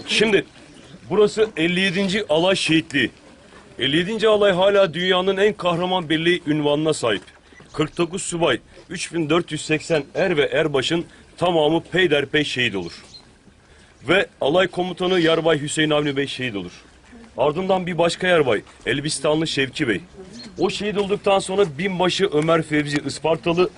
Şimdi burası 57. Alay Şehitliği. 57. Alay hala dünyanın en kahraman birliği unvanına sahip. 49 subay, 3480 er ve erbaşın tamamı peyderpey şehit olur. Ve alay komutanı Yarbay Hüseyin Avni Bey şehit olur. Ardından bir başka yarbay Elbistanlı Şevki Bey. O şehit olduktan sonra binbaşı Ömer Fevzi Ispartalı.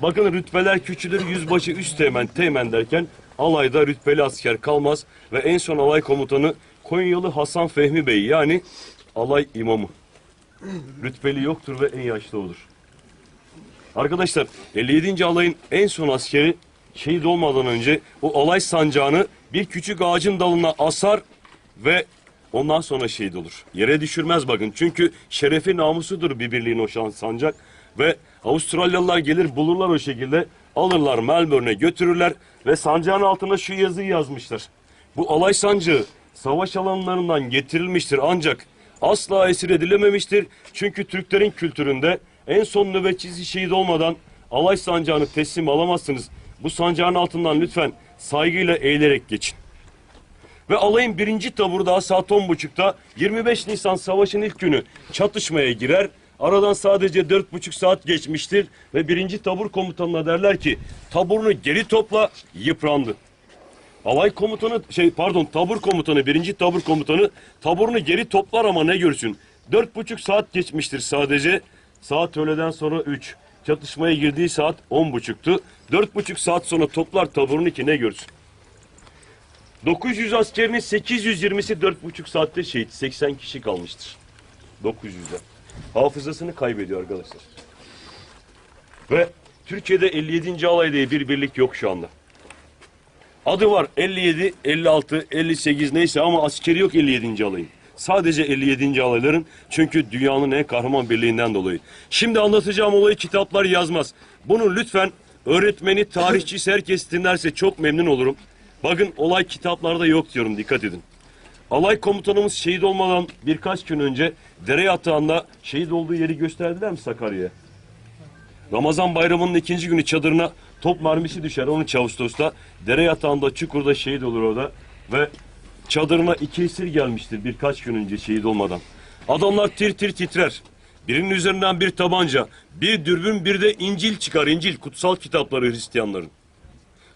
Bakın rütbeler küçülür, yüzbaşı üst teğmen, teğmen derken alayda rütbeli asker kalmaz. Ve en son alay komutanı Konyalı Hasan Fehmi Bey, yani alay imamı. Rütbeli yoktur ve en yaşlı odur. Arkadaşlar 57. alayın en son askeri şehit olmadan önce o alay sancağını bir küçük ağacın dalına asar ve ondan sonra şehit olur. Yere düşürmez bakın, çünkü şerefi namusudur bir birliğin o sancak. Ve Avustralyalılar gelir bulurlar o şekilde, alırlar Melbourne'e götürürler ve sancağın altına şu yazıyı yazmışlar. Bu alay sancağı savaş alanlarından getirilmiştir ancak asla esir edilememiştir. Çünkü Türklerin kültüründe en son nöbetçisi şehit olmadan alay sancağını teslim alamazsınız. Bu sancağın altından lütfen saygıyla eğilerek geçin. Ve alayın birinci taburu daha saat 10.30'da 25 Nisan Savaşı'nın ilk günü çatışmaya girer. Aradan sadece 4,5 saat geçmiştir ve birinci tabur komutanına derler ki taburunu geri topla, yıprandı. Alay komutanı tabur komutanı, birinci tabur komutanı taburunu geri toplar ama ne görsün? 4,5 saat geçmiştir sadece. Saat öğleden sonra 3. Çatışmaya girdiği saat 10.30'tu. 4,5 saat sonra toplar taburunu ki ne görsün? 900 askerinin 820'si 4,5 saatte şehit. 80 kişi kalmıştır. 900'den. Hafızasını kaybediyor arkadaşlar. Ve Türkiye'de 57. alay diye bir birlik yok şu anda. Adı var 57, 56, 58 neyse ama askeri yok 57. alayın. Sadece 57. alayların, çünkü dünyanın en kahraman birliğinden dolayı. Şimdi anlatacağım olayı kitaplar yazmaz. Bunu lütfen öğretmeni, tarihçisi herkes dinlerse çok memnun olurum. Bakın olay kitaplarda yok diyorum, dikkat edin. Alay komutanımız şehit olmadan birkaç gün önce dere yatağında şehit olduğu yeri gösterdiler mi Sakarya'ya? Ramazan bayramının ikinci günü çadırına top mermisi düşer 13 Ağustos'ta. Dere yatağında, çukurda şehit olur orada. Ve çadırına 2 esir gelmiştir birkaç gün önce şehit olmadan. Adamlar tir tir titrer. Birinin üzerinden bir tabanca, bir dürbün, bir de İncil çıkar. İncil, kutsal kitapları Hristiyanların.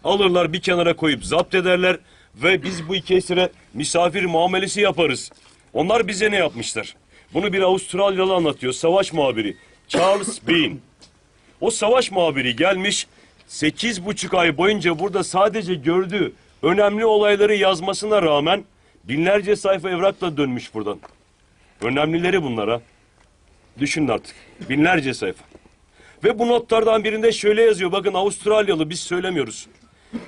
Alırlar bir kenara koyup zapt ederler ve biz bu 2 esire misafir muamelesi yaparız. Onlar bize ne yapmışlar? Bunu bir Avustralyalı anlatıyor, savaş muhabiri Charles Bean. O savaş muhabiri gelmiş, 8,5 ay boyunca burada sadece gördüğü önemli olayları yazmasına rağmen binlerce sayfa evrakla dönmüş buradan. Önemlileri bunlara. Düşünün artık. Binlerce sayfa. Ve bu notlardan birinde şöyle yazıyor. Bakın Avustralyalı, biz söylemiyoruz.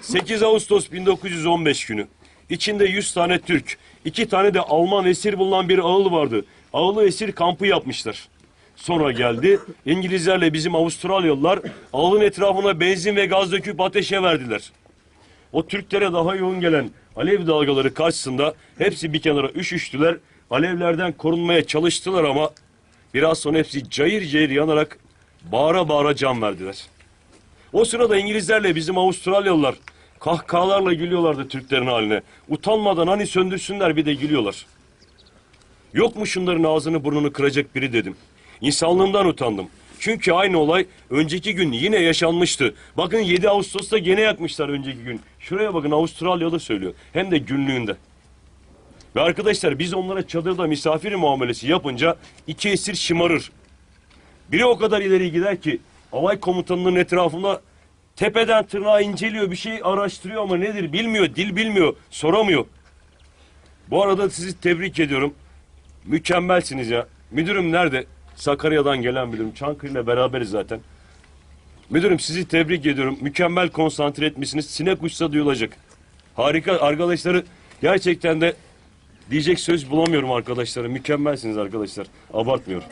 8 Ağustos 1915 günü. İçinde 100 tane Türk, 2 tane de Alman esir bulunan bir ağıl vardı. Ağılı esir kampı yapmışlar. Sonra geldi İngilizlerle bizim Avustralyalılar ağılın etrafına benzin ve gaz döküp ateşe verdiler. O Türklere daha yoğun gelen alev dalgaları karşısında hepsi bir kenara üşüştüler. Alevlerden korunmaya çalıştılar ama biraz sonra hepsi cayır cayır yanarak bağıra bağıra can verdiler. O sırada İngilizlerle bizim Avustralyalılar kahkahalarla gülüyorlardı Türklerin haline. Utanmadan hani söndürsünler, bir de gülüyorlar. Yok mu şunların ağzını burnunu kıracak biri dedim. İnsanlığımdan utandım. Çünkü aynı olay önceki gün yine yaşanmıştı. Bakın 7 Ağustos'ta gene yakmışlar önceki gün. Şuraya bakın, Avustralyalı söylüyor. Hem de günlüğünde. Ve arkadaşlar biz onlara çadırda misafir muamelesi yapınca 2 esir şımarır. Biri o kadar ileri gider ki alay komutanının etrafında tepeden tırnağa inceliyor, bir şey araştırıyor ama nedir bilmiyor, dil bilmiyor, soramıyor. Bu arada sizi tebrik ediyorum. Mükemmelsiniz ya. Müdürüm nerede? Sakarya'dan gelen müdürüm. Çankırı'yla beraberiz zaten. Müdürüm sizi tebrik ediyorum. Mükemmel konsantre etmişsiniz. Sinek uçsa duyulacak. Harika arkadaşları. Gerçekten de diyecek söz bulamıyorum arkadaşlara. Mükemmelsiniz arkadaşlar. Abartmıyorum.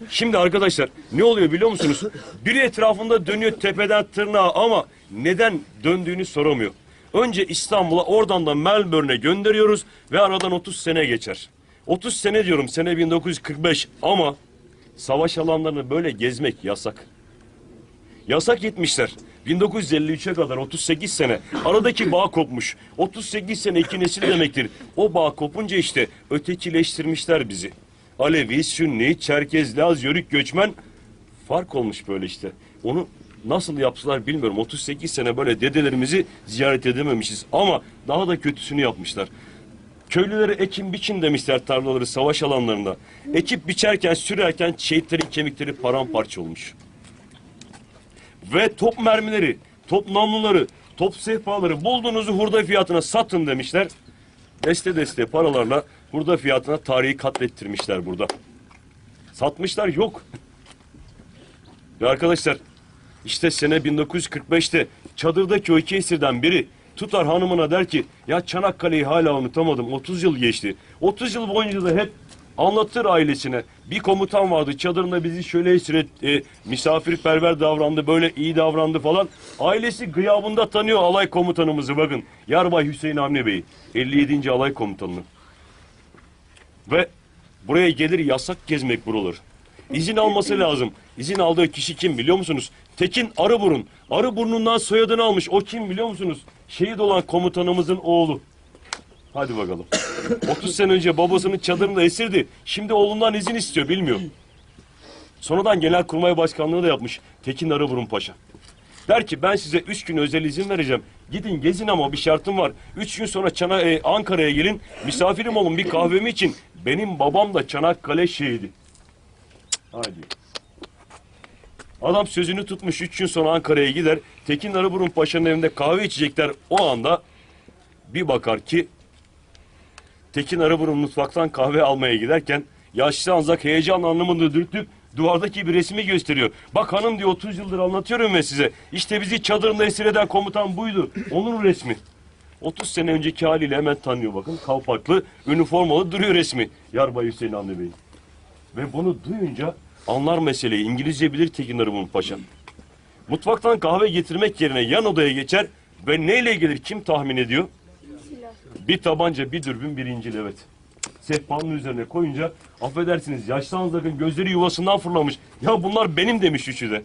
Şimdi arkadaşlar ne oluyor biliyor musunuz? Biri etrafında dönüyor tepeden tırnağa ama neden döndüğünü soramıyor. Önce İstanbul'a, oradan da Melbourne'e gönderiyoruz ve aradan 30 sene geçer. 30 sene diyorum, sene 1945 ama savaş alanlarını böyle gezmek yasak. Yasak etmişler. 1953'e kadar 38 sene. Aradaki bağ kopmuş. 38 sene iki nesil demektir. O bağ kopunca işte ötekileştirmişler bizi. Alevi, Sünni, Çerkez, Laz, Yörük, Göçmen fark olmuş böyle işte. Onu nasıl yaptılar bilmiyorum. 38 sene böyle dedelerimizi ziyaret edememişiz. Ama daha da kötüsünü yapmışlar. Köylülere ekin biçin demişler tarlaları savaş alanlarında. Ekip biçerken, sürerken şehitlerin kemikleri paramparça olmuş. Ve top mermileri, top namluları, top sehpaları bulduğunuzu hurda fiyatına satın demişler. Deste deste paralarla hurda fiyatına tarihi katlettirmişler burada. Satmışlar yok. Ve arkadaşlar işte sene 1945'te çadırdaki o iki esirden biri tutar hanımına der ki ya Çanakkale'yi hala unutamadım, 30 yıl geçti. 30 yıl boyunca da hep anlatır ailesine. Bir komutan vardı çadırında bizi şöyle esir misafirperver davrandı, böyle iyi davrandı falan. Ailesi gıyabında tanıyor alay komutanımızı, bakın. Yarbay Hüseyin Avni Bey, 57. alay komutanını. Ve buraya gelir yasak gezmek buraları. İzin alması lazım. İzin aldığı kişi kim biliyor musunuz? Tekin Arıburun. Arıburnu'ndan soyadını almış. O kim biliyor musunuz? Şehit olan komutanımızın oğlu. Hadi bakalım. 30 sene önce babasının çadırında esirdi. Şimdi oğlundan izin istiyor, bilmiyor. Sonradan Genelkurmay Başkanlığı da yapmış Tekin Arıburun Paşa. Der ki ben size 3 gün özel izin vereceğim. Gidin gezin ama bir şartım var. 3 gün sonra Ankara'ya gelin. Misafirim olun bir kahvemi için. Benim babam da Çanakkale şehidi. Hadi. Adam sözünü tutmuş, 3 gün sonra Ankara'ya gider. Tekin Arıburun Paşa'nın evinde kahve içecekler. O anda bir bakar ki Tekin Arıburun mutfaktan kahve almaya giderken yaşlı Anzak heyecan anlamında dürtüp duvardaki bir resmi gösteriyor. Bak hanım diyor, 30 yıldır anlatıyorum ben size. İşte bizi çadırında esir eden komutan buydu. Onun resmi. 30 sene önceki haliyle hemen tanıyor bakın. Kalpaklı, üniformalı duruyor resmi. Yarbay Hüseyin Avni Bey. Ve bunu duyunca anlar meseleyi. İngilizce bilir Tekin Arıburun Paşa. Mutfaktan kahve getirmek yerine yan odaya geçer ve neyle gelir kim tahmin ediyor? Silah. Bir tabanca, bir dürbün, bir İncil, evet. Sehpanın üzerine koyunca affedersiniz yaşlı Anzak'ın gözleri yuvasından fırlamış. Ya bunlar benim demiş üçü de.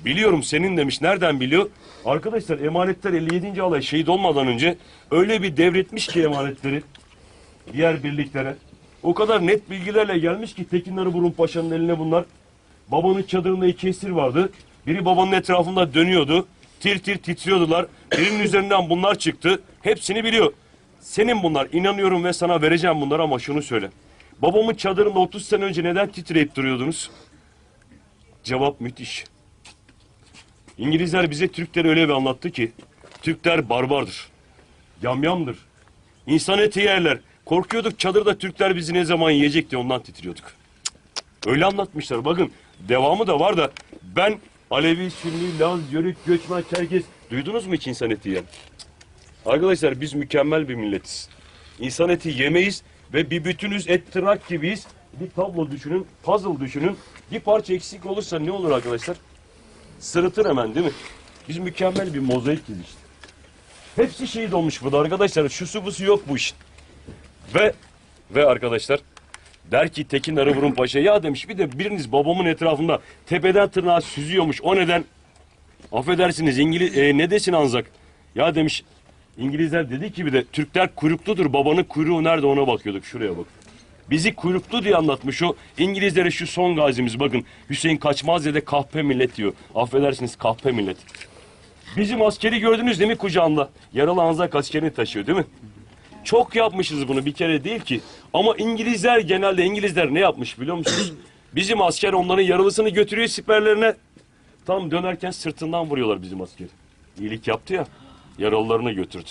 Biliyorum senin demiş. Nereden biliyor? Arkadaşlar emanetler 57. alay şehit olmadan önce öyle bir devretmiş ki emanetleri diğer birliklere. O kadar net bilgilerle gelmiş ki Tekin Arıburun Paşa'nın eline bunlar. Babanın çadırında iki esir vardı. Biri babanın etrafında dönüyordu. Tir tir titriyordular. Birinin üzerinden bunlar çıktı. Hepsini biliyor. Senin bunlar, inanıyorum ve sana vereceğim bunları ama şunu söyle. Babamın çadırında 30 sene önce neden titreyip duruyordunuz? Cevap müthiş. İngilizler bize Türkleri öyle bir anlattı ki Türkler barbardır. Yamyamdır. İnsan eti yerler. Korkuyorduk çadırda Türkler bizi ne zaman yiyecek diye ondan titriyorduk. Öyle anlatmışlar. Bakın devamı da var da ben Alevi, Sünni, Laz, Yörük, Göçmen, Çerkez duydunuz mu hiç insan eti yiyen? Arkadaşlar biz mükemmel bir milletiz. İnsan eti yemeyiz ve bir bütünüz, et tırnak gibiyiz. Bir tablo düşünün, puzzle düşünün. Bir parça eksik olursa ne olur arkadaşlar? Sırıtır hemen değil mi? Biz mükemmel bir mozaikiz işte. Hepsi şehit olmuş burada arkadaşlar. Şusu busu yok bu işin. Ve arkadaşlar der ki Tekin Arıburun Paşa ya demiş bir de biriniz babamın etrafında tepeden tırnağa süzüyormuş. O neden? Affedersiniz ne desin Anzak? Ya demiş İngilizler dedi ki bir de Türkler kuyrukludur. Babanın kuyruğu nerede ona bakıyorduk. Şuraya bak. Bizi kuyruklu diye anlatmış o. İngilizlere şu son gazimiz bakın. Hüseyin Kaçmazze'de kahpe millet diyor. Affedersiniz kahpe millet. Bizim askeri gördünüz değil mi kucağında? Yaralı Anzak askerini taşıyor değil mi? Çok yapmışız bunu bir kere değil ki. Ama İngilizler genelde İngilizler ne yapmış biliyor musunuz? Bizim asker onların yaralısını götürüyor siperlerine. Tam dönerken sırtından vuruyorlar bizim askeri. İyilik yaptı ya, yaralılarını götürdü.